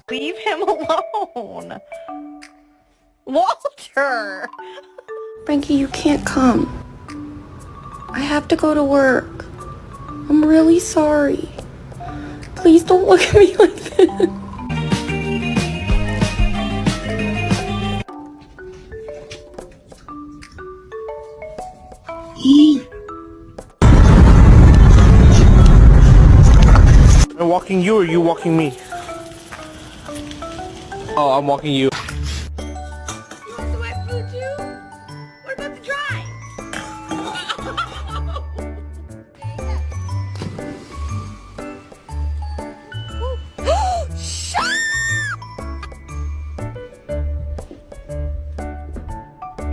Leave him alone. Walter! Frankie, you can't come. I have to go to work. I'm really sorry. Please don't look at me like this. Am I walking you or you walking me? Oh, I'm walking you.